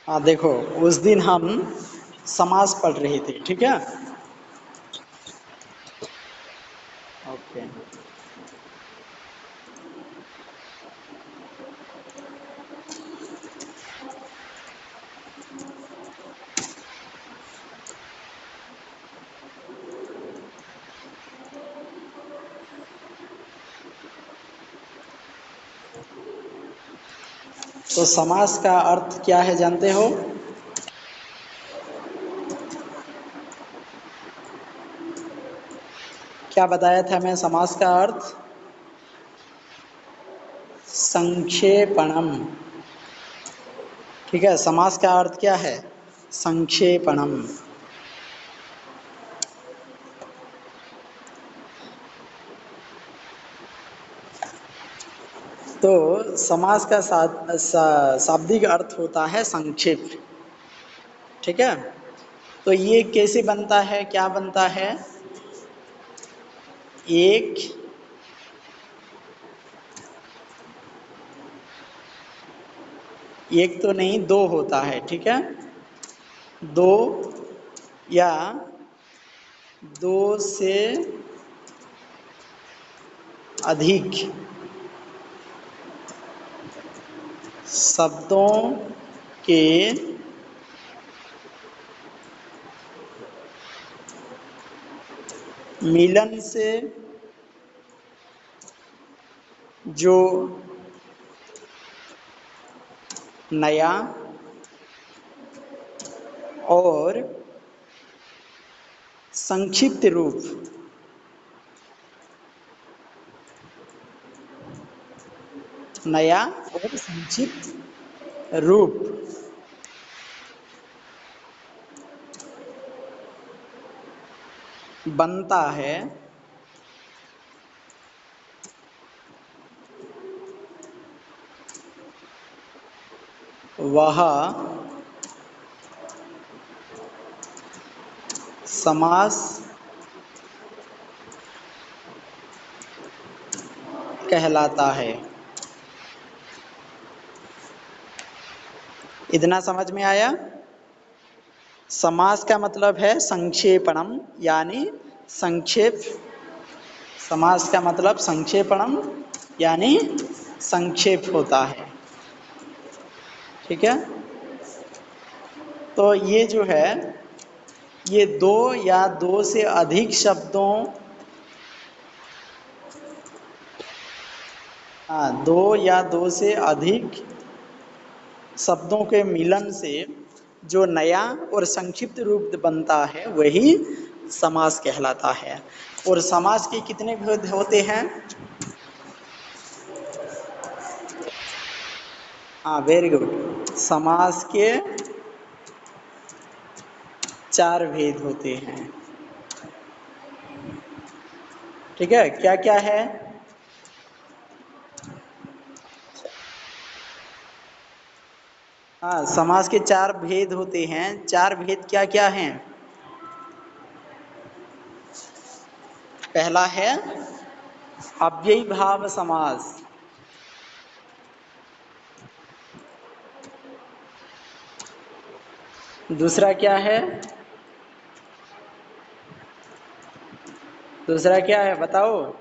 हाँ देखो, उस दिन हम समास पढ़ रहे थे, ठीक है। ओके। तो समास का अर्थ क्या है जानते हो? क्या बताया था मैं समास का अर्थ? संक्षेपणम। ठीक है, समास का अर्थ क्या है? संक्षेपणम। तो समास का शाब्दिक अर्थ होता है संक्षेप। ठीक है, तो ये कैसे बनता है, क्या बनता है? एक तो नहीं, दो होता है, ठीक है। दो या दो से अधिक शब्दों के मिलन से जो नया और संक्षिप्त रूप नया और संक्षिप्त रूप बनता है, वह समास कहलाता है। इतना समझ में आया? समास का मतलब है संक्षेपणम, यानी संक्षेप। समास का मतलब संक्षेपणम यानी संक्षेप होता है। ठीक है, तो ये जो है, ये दो या दो से अधिक शब्दों, हाँ, दो या दो से अधिक शब्दों के मिलन से जो नया और संक्षिप्त रूप बनता है वही समास कहलाता है। और समास के कितने भेद होते हैं? हाँ, वेरी गुड। समास के 4 भेद होते हैं। ठीक है, क्या क्या है? हाँ, समास के 4 भेद होते हैं। 4 भेद क्या क्या हैं? पहला है अव्ययी भाव समास। दूसरा क्या है? दूसरा क्या है बताओ?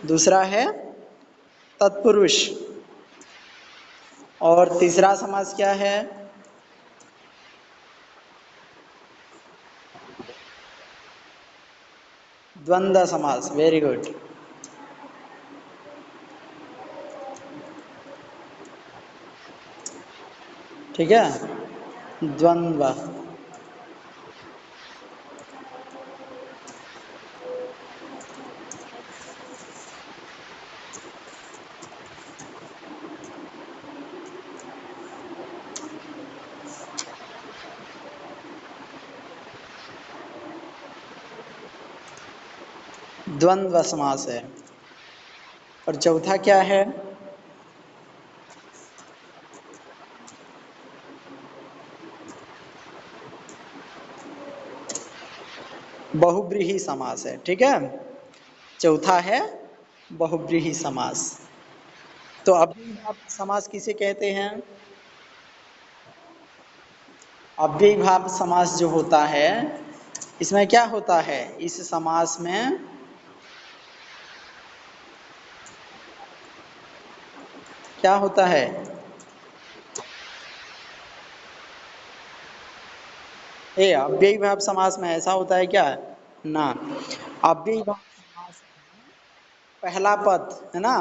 दूसरा है तत्पुरुष। और तीसरा समास क्या है? द्वंद्व समास। Very good. ठीक है, द्वंद्व। द्वंद्व समास है। और चौथा क्या है? बहुब्रीहि समास है। ठीक है, चौथा है बहुव्रीहि समास। तो अव्ययीभाव समास किसे कहते हैं? अव्ययीभाव समास जो होता है, इसमें क्या होता है? इस समास में क्या होता है? अव्ययीभाव समास में ऐसा होता है क्या? ना, अव्ययीभाव समास पहला पद है ना,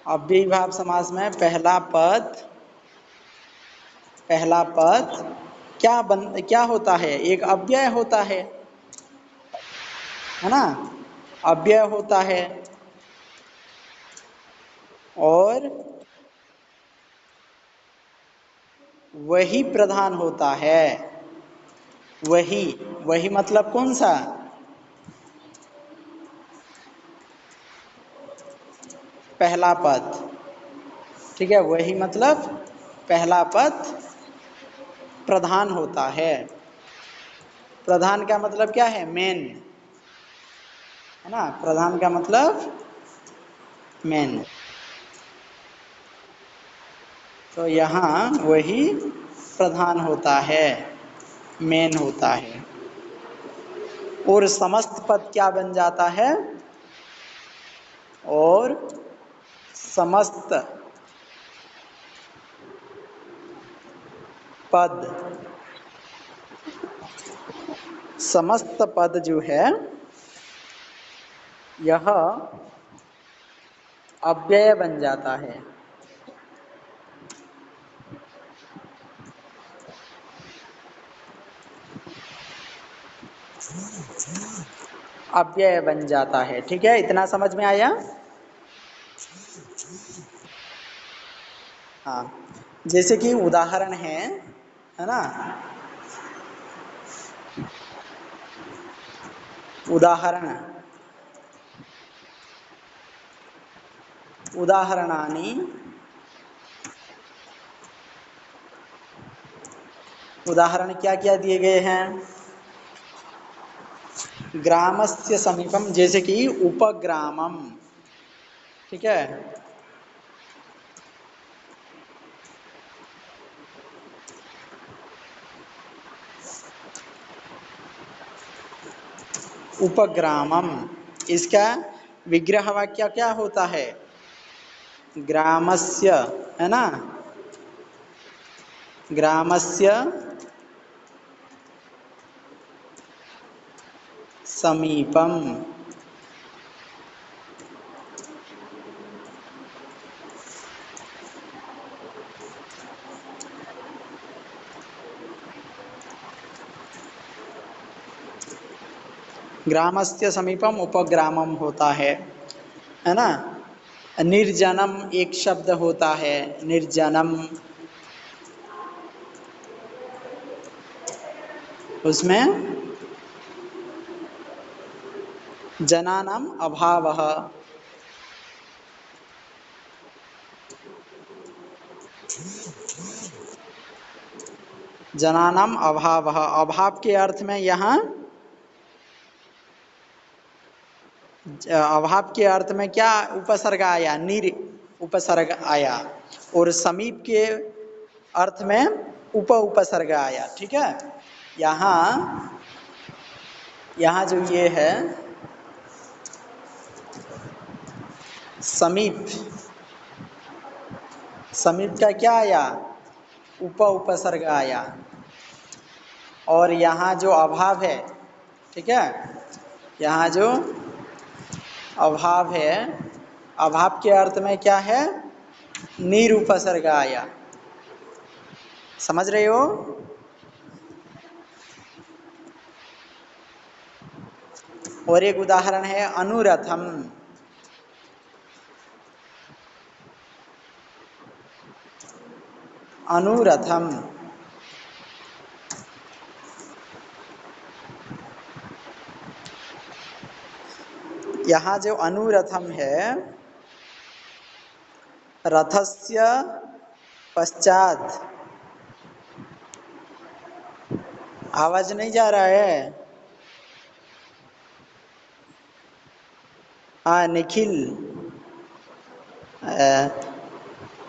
अव्ययीभाव समास में पहला पद क्या होता है? एक अव्यय होता है ना, अव्यय होता है और वही प्रधान होता है। वही वही मतलब कौन सा? पहला पद। ठीक है, वही मतलब पहला पद प्रधान होता है। प्रधान का मतलब क्या है? मेन, है ना, प्रधान का मतलब मेन। तो यहाँ वही प्रधान होता है, मेन होता है। और समस्त पद क्या बन जाता है? और समस्त पद, समस्त पद जो है यह अव्यय बन जाता है। अव्यय बन जाता है। ठीक है, इतना समझ में आया? हाँ, जैसे कि उदाहरण है ना, उदाहरण, उदाहरणानि, उदाहरण क्या क्या दिए गए हैं? ग्रामस्य समीपम, जैसे कि उपग्रामम। ठीक है, उपग्रामम, इसका विग्रह वाक्य क्या होता है? ग्रामस्य, है ना, ग्रामस्य समीपम। ग्रामस्य समीपम उपग्रामम होता है ना। निर्जनम एक शब्द होता है, निर्जनम, उसमें जनानाम अभावः, जनानाम अभावः, अभाव के अर्थ में यहाँ अभाव के अर्थ में क्या उपसर्ग आया? निर उपसर्ग आया। और समीप के अर्थ में उपसर्ग आया। ठीक है, यहाँ यहाँ जो ये है समीप, समीप का क्या आया? उपसर्ग आया। और यहाँ जो अभाव है, ठीक है, यहाँ जो अभाव है, अभाव के अर्थ में क्या है? निरुपसर्ग आया। समझ रहे हो? और एक उदाहरण है अनुरथम। अनुरथम, यहाँ जो अनुरथम है, रथस्य पश्चात, आवाज नहीं जा रहा है? हाँ निखिल,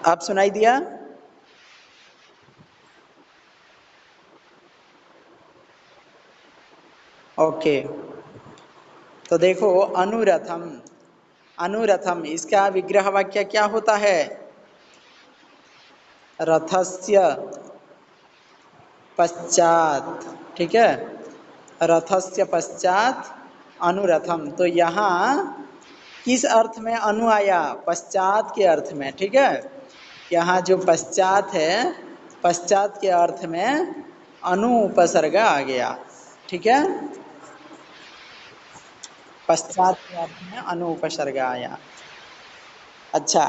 आप सुनाई दिया? ओके, तो देखो अनुरथम, अनुरथम इसका विग्रह वाक्य क्या होता है? रथस्य पश्चात, ठीक है, रथस्य पश्चात अनुरथम। तो यहाँ किस अर्थ में अनु आया? पश्चात के अर्थ में, ठीक है। यहाँ जो पश्चात है, पश्चात के अर्थ में अनु उपसर्ग आ गया, ठीक है। पश्चात के अर्थ में अनु उपसर्ग आया। अच्छा,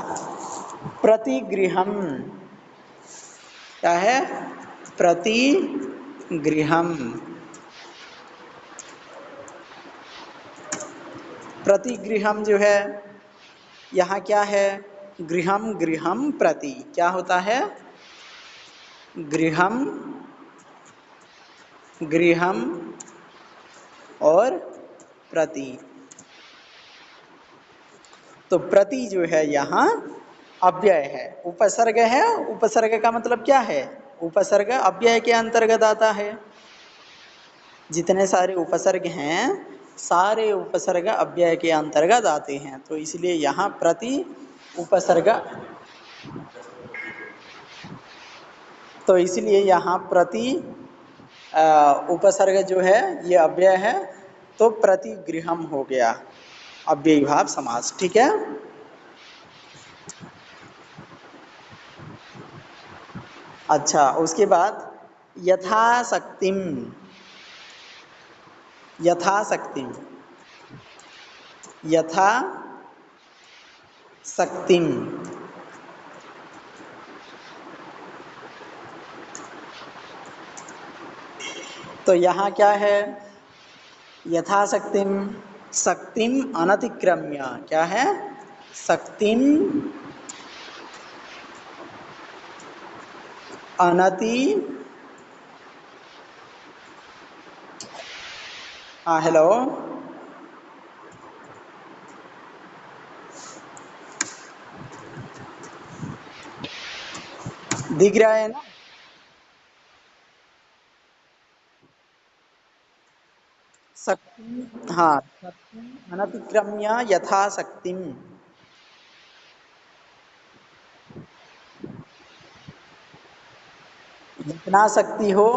प्रतिगृहम क्या है? प्रतिगृहम। प्रतिगृहम जो है, यहाँ क्या है? गृहम, गृहम प्रति क्या होता है? गृहम, गृहम और प्रति। तो प्रति जो है यहाँ अव्यय है, उपसर्ग है। उपसर्ग का मतलब क्या है? उपसर्ग अव्यय के अंतर्गत आता है। जितने सारे उपसर्ग हैं, सारे उपसर्ग अव्यय के अंतर्गत आते हैं। तो इसलिए यहाँ प्रति उपसर्ग, तो इसलिए यहाँ प्रति उपसर्ग जो है ये अव्यय है, तो प्रतिगृहम हो गया अव्ययी भाव समास, ठीक है। अच्छा, उसके बाद यथाशक्तिम, यथाशक्तिम, यथा शक्तिम। तो यहाँ क्या है? यथाशक्तिम, शक्तिम अनतिक्रम्य, क्या है? शक्तिम अनति, हाँ हेलो, दिख रहा है ना? शक्ति, हाँ, शक्ति अनतिक्रम्य यथाशक्तिम। जितना शक्ति हो,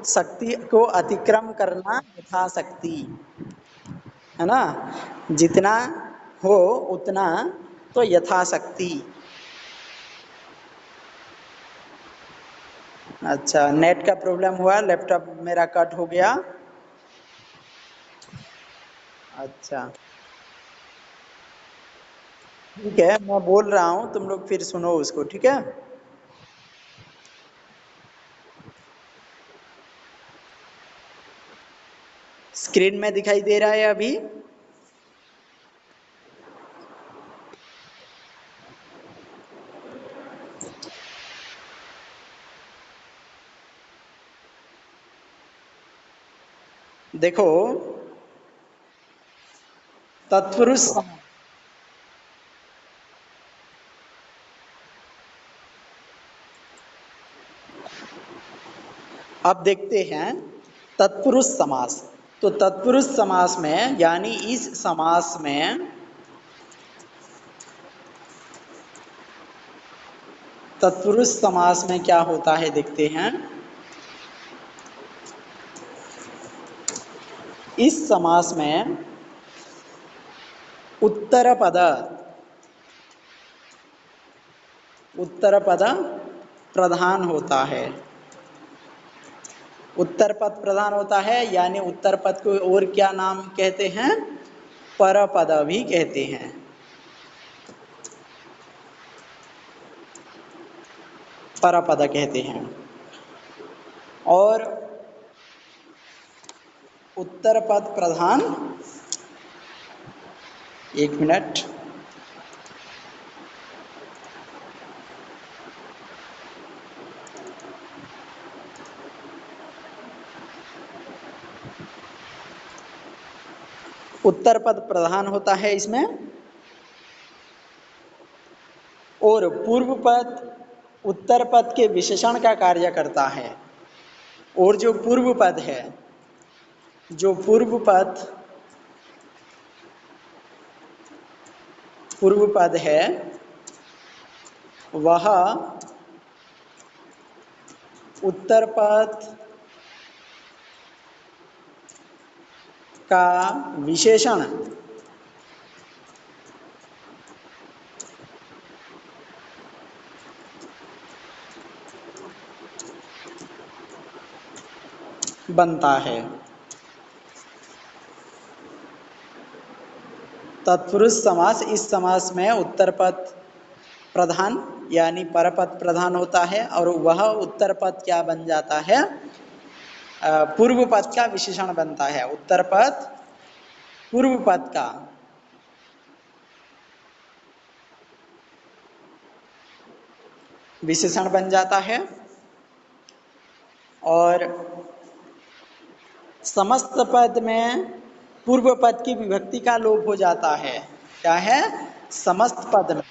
शक्ति को अतिक्रम करना यथाशक्ति, है ना। जितना हो उतना, तो यथाशक्ति। अच्छा, नेट का प्रॉब्लम हुआ, लैपटॉप मेरा कट हो गया। अच्छा, ठीक है, मैं बोल रहा हूँ, तुम लोग फिर सुनो उसको, ठीक है। स्क्रीन में दिखाई दे रहा है अभी? देखो, तत्पुरुष, अब देखते हैं तत्पुरुष समास। तो तत्पुरुष समास में, यानी इस समास में, तत्पुरुष समास में क्या होता है देखते हैं। इस समास में उत्तर पद, उत्तर पद प्रधान होता है। उत्तर पद प्रधान होता है, यानी उत्तर पद को और क्या नाम कहते हैं? परपद भी कहते हैं। परपद कहते हैं। और उत्तर पद प्रधान, एक मिनट, उत्तर पद प्रधान होता है इसमें, और पूर्व पद उत्तर पद के विशेषण का कार्य करता है। और जो पूर्व पद है, जो पूर्व पद है वह उत्तर पद का विशेषण बनता है। तत्पुरुष समास, इस समास में उत्तर पद प्रधान यानी परपद प्रधान होता है और वह उत्तर पद क्या बन जाता है, पूर्व पद का विशेषण बनता है। उत्तर पद पूर्व पद का विशेषण बन जाता है और समस्त पद में पूर्व पद की विभक्ति का लोप हो जाता है। क्या है, समस्त पद में,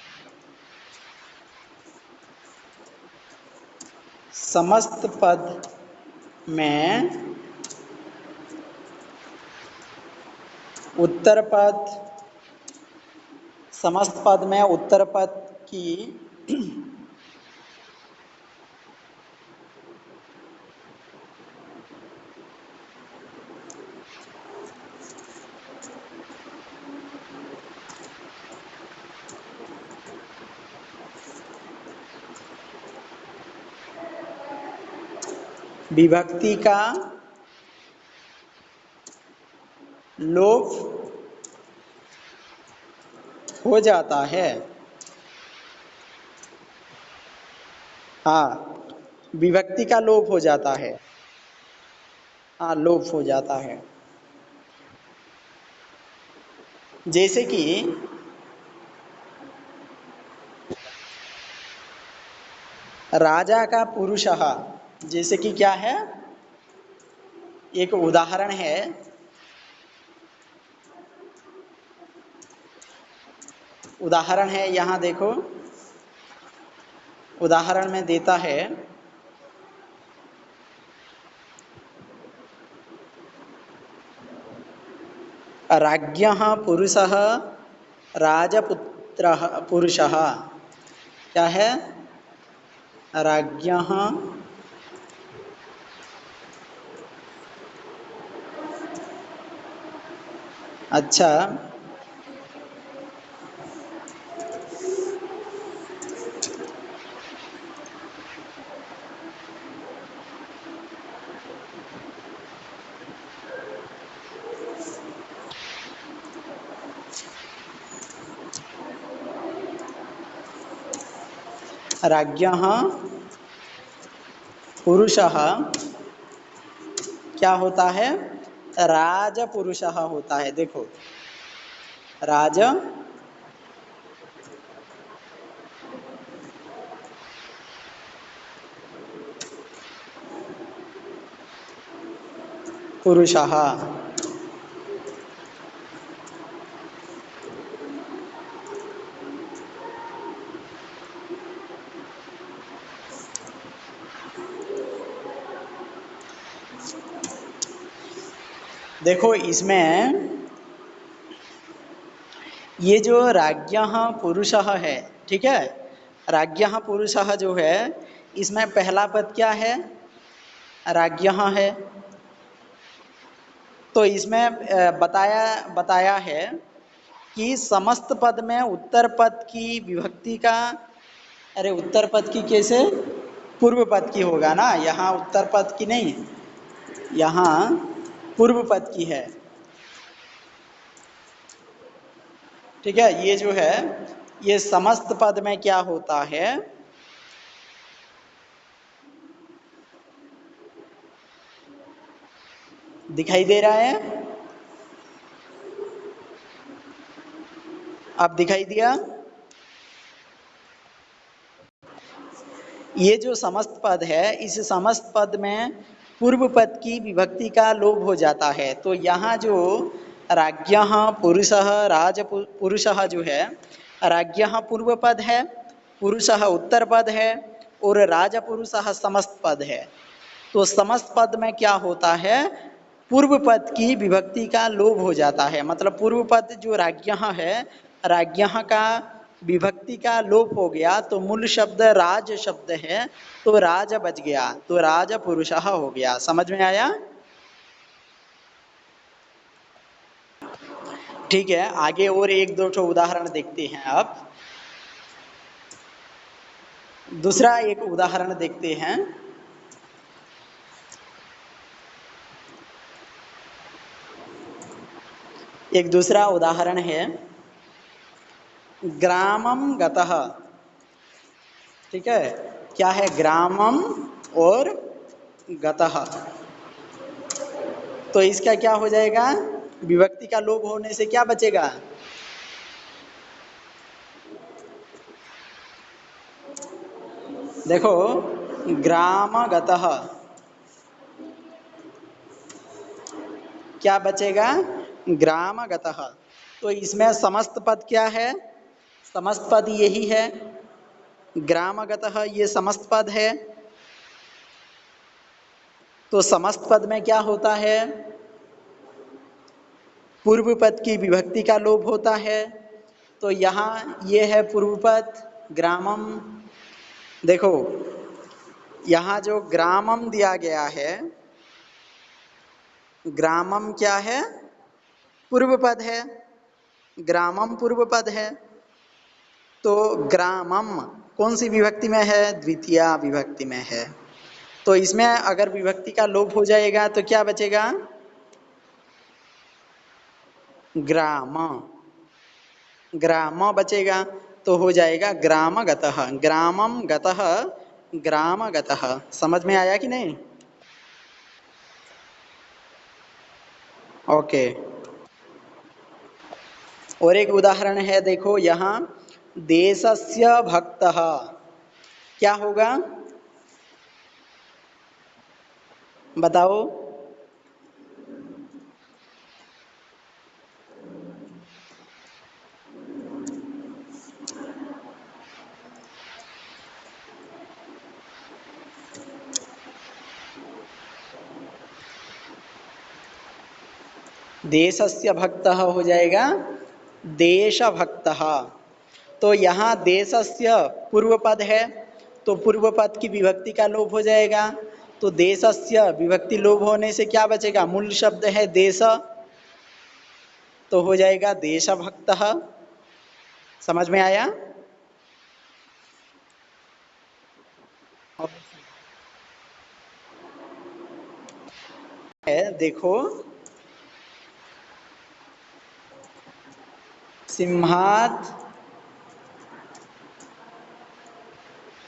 समस्त पद में उत्तर पद, समस्त पद में उत्तर पद की विभक्ति का लोप हो जाता है। हाँ, विभक्ति का लोप हो जाता है। हाँ, लोप हो जाता है। जैसे कि राजा का पुरुषः, जैसे कि क्या है, एक उदाहरण है। उदाहरण है यहाँ देखो, उदाहरण में देता है राज्ञः पुरुषः राजपुत्रः पुरुषः। क्या है, राज्ञः अच्छा, राज्ञः पुरुषः क्या होता है, राजपुरुषः होता है। देखो, राज पुरुषः। देखो इसमें ये जो राज्ञः पुरुषः है, ठीक है, राज्ञः पुरुषः जो है, इसमें पहला पद क्या है, राज्ञः है। तो इसमें बताया है कि समस्त पद में उत्तर पद की विभक्ति का, अरे उत्तर पद की कैसे, पूर्व पद की होगा ना, यहाँ उत्तर पद की नहीं, यहाँ पूर्व पद की है। ठीक है, ये जो है, ये समस्त पद में क्या होता है, दिखाई दे रहा है, अब दिखाई दिया। ये जो समस्त पद है, इस समस्त पद में पूर्व पद की विभक्ति का लोप हो जाता है। तो यहाँ जो राज्ञः पुरुषः पुरुषः जो है, राज्ञः पूर्व पद है, पुरुषः उत्तर पद है और राजपुरुषः समस्त पद है। तो समस्त पद में क्या होता है, पूर्व पद की विभक्ति का लोप हो जाता है। मतलब पूर्व पद जो राज्ञः है, राज्ञः का विभक्ति का लोप हो गया तो मूल शब्द राज शब्द है, तो राज बच गया, तो राज पुरुषः हो गया। समझ में आया? ठीक है, आगे और एक दो ठो उदाहरण देखते हैं। अब दूसरा एक उदाहरण देखते हैं। एक दूसरा उदाहरण है, ग्रामम गतः। ठीक है, क्या है? ग्रामम और गतः। तो इसका क्या हो जाएगा? विभक्ति का लोप होने से क्या बचेगा? देखो, ग्राम गतः, क्या बचेगा? ग्राम गतः। तो इसमें समस्त पद क्या है? समस्त पद यही है, ग्राम गतः ये समस्त पद है। तो समस्त पद में क्या होता है? पूर्व पद की विभक्ति का लोप होता है। तो यहाँ ये है पूर्व पद ग्रामम। देखो, यहाँ जो ग्रामम दिया गया है, ग्रामम क्या है? पूर्व पद है, ग्रामम पूर्व पद है। तो ग्रामम कौन सी विभक्ति में है? द्वितीया विभक्ति में है। तो इसमें अगर विभक्ति का लोप हो जाएगा तो क्या बचेगा? ग्राम, ग्राम बचेगा। तो हो जाएगा ग्राम गतः, ग्रामम गतः, ग्राम गतः। समझ में आया कि नहीं? ओके। और एक उदाहरण है, देखो यहाँ, देशस्य भक्तः। क्या होगा? बताओ। देशस्य भक्तः हो जाएगा देशभक्तः। तो यहाँ देशस्य पूर्व पद है, तो पूर्व पद की विभक्ति का लोप हो जाएगा। तो देशस्य विभक्ति लोप होने से क्या बचेगा? मूल शब्द है देश, तो हो जाएगा देशभक्तः। समझ में आया? है, देखो, सिंहात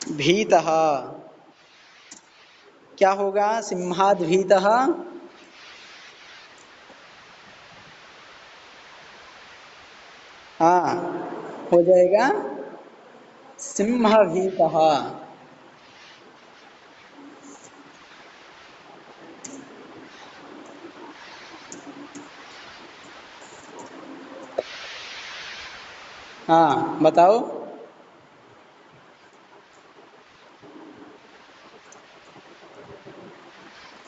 भीतः। क्या होगा? सिंहात भीतः, हाँ, हो जाएगा सिंह भीतः। हाँ, बताओ।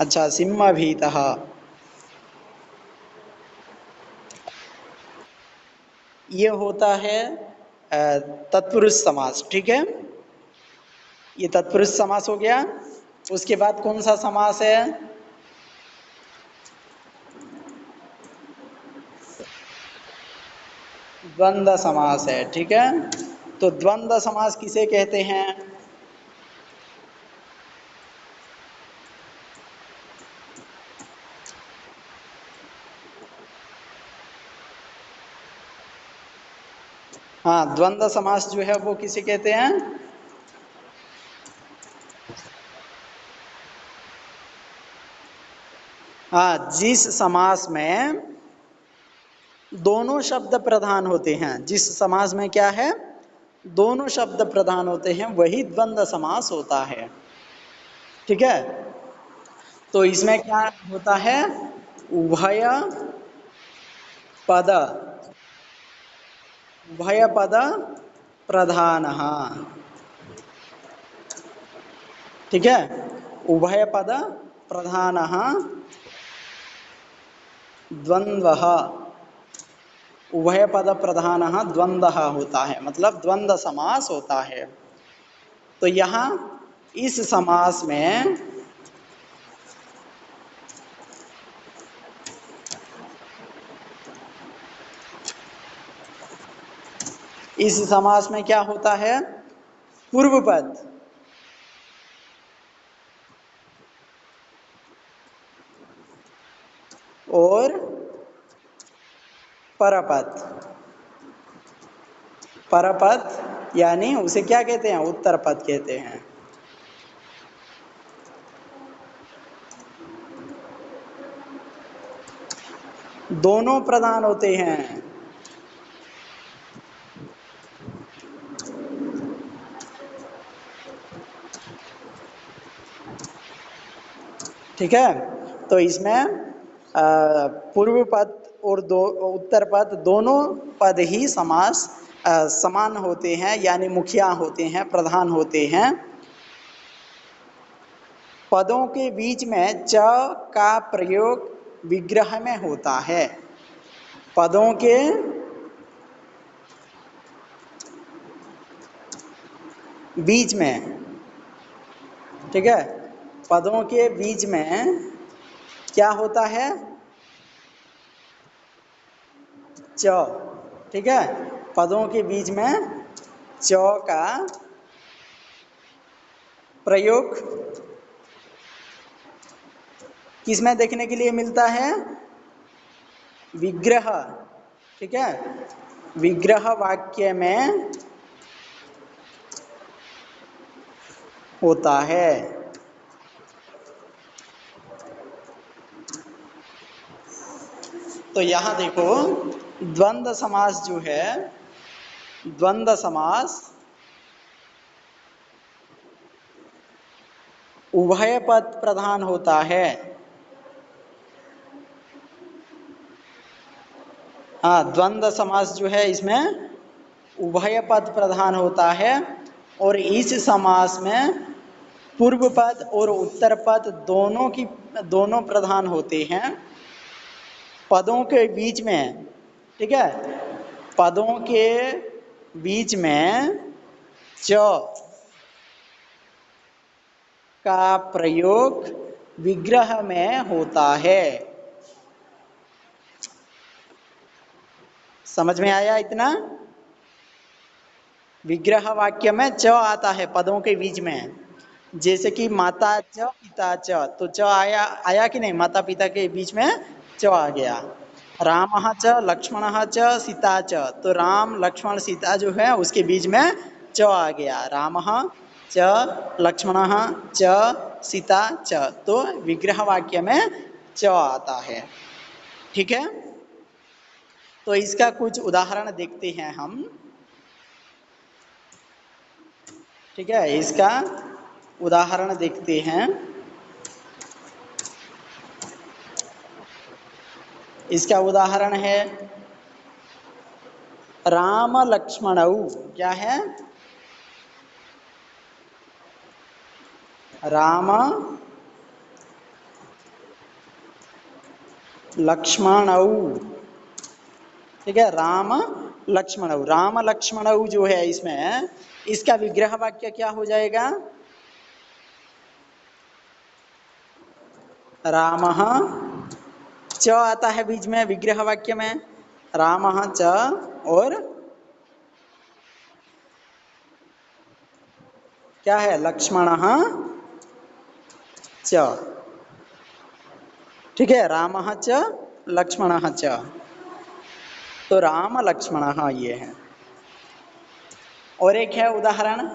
अच्छा, सिंह भीतः। ये होता है तत्पुरुष समास। ठीक है, ये तत्पुरुष समास हो गया। उसके बाद कौन सा समास है? द्वंद्व समास है। ठीक है, तो द्वंद्व समास किसे कहते हैं? हाँ, द्वंद्व समास जो है वो किसे कहते हैं? हाँ, जिस समास में दोनों शब्द प्रधान होते हैं, जिस समास में क्या है, दोनों शब्द प्रधान होते हैं, वही द्वंद्व समास होता है। ठीक है, तो इसमें क्या होता है? उभय पद उभय पद प्रधान, ठीक है, उभय पद प्रधान द्वंद्वः, उभय पद प्रधान द्वंद्वः होता है, मतलब द्वंद्व समास होता है। तो यहाँ इस समास में क्या होता है, पूर्व पद और परपद, परपद यानी उसे क्या कहते हैं, उत्तर पद कहते हैं। दोनों प्रधान होते हैं, ठीक है। तो इसमें पूर्व पद और दो उत्तर पद दोनों पद ही समास समान होते हैं, यानी मुखिया होते हैं, प्रधान होते हैं। पदों के बीच में च का प्रयोग विग्रह में होता है। पदों के बीच में, ठीक है, पदों के बीच में क्या होता है, च, ठीक है, पदों के बीच में च का प्रयोग किसमें देखने के लिए मिलता है, विग्रह, ठीक है, विग्रह वाक्य में होता है। तो यहां देखो, द्वंद्व समास जो है, द्वंद्व समास उभय पद प्रधान होता है। हाँ, द्वंद्व समास जो है इसमें उभय पद प्रधान होता है, और इस समास में पूर्व पद और उत्तर पद दोनों प्रधान होते हैं। पदों के बीच में, ठीक है, पदों के बीच में च का प्रयोग विग्रह में होता है। समझ में आया इतना? विग्रह वाक्य में च आता है पदों के बीच में, जैसे कि माता च पिता च, तो च आया कि नहीं, माता पिता के बीच में च आ गया। रामः च लक्ष्मणः च सीता च, तो राम लक्ष्मण सीता जो है उसके बीच में च आ गया। रामः च लक्ष्मणः च सीता च, तो विग्रह वाक्य में च आता है, ठीक है। तो इसका कुछ उदाहरण देखते हैं हम, ठीक है, इसका उदाहरण देखते हैं। इसका उदाहरण है राम लक्ष्मणौ, क्या है, राम लक्ष्मणौ, ठीक है, राम लक्ष्मणौ। राम लक्ष्मणौ जो है इसमें, इसका विग्रह वाक्य क्या हो जाएगा, रामः च आता है बीच में विग्रह वाक्य में, रामः च और क्या है, लक्ष्मणः च, ठीक है, रामः च लक्ष्मणः च, तो राम लक्ष्मणः ये है। और एक है उदाहरण,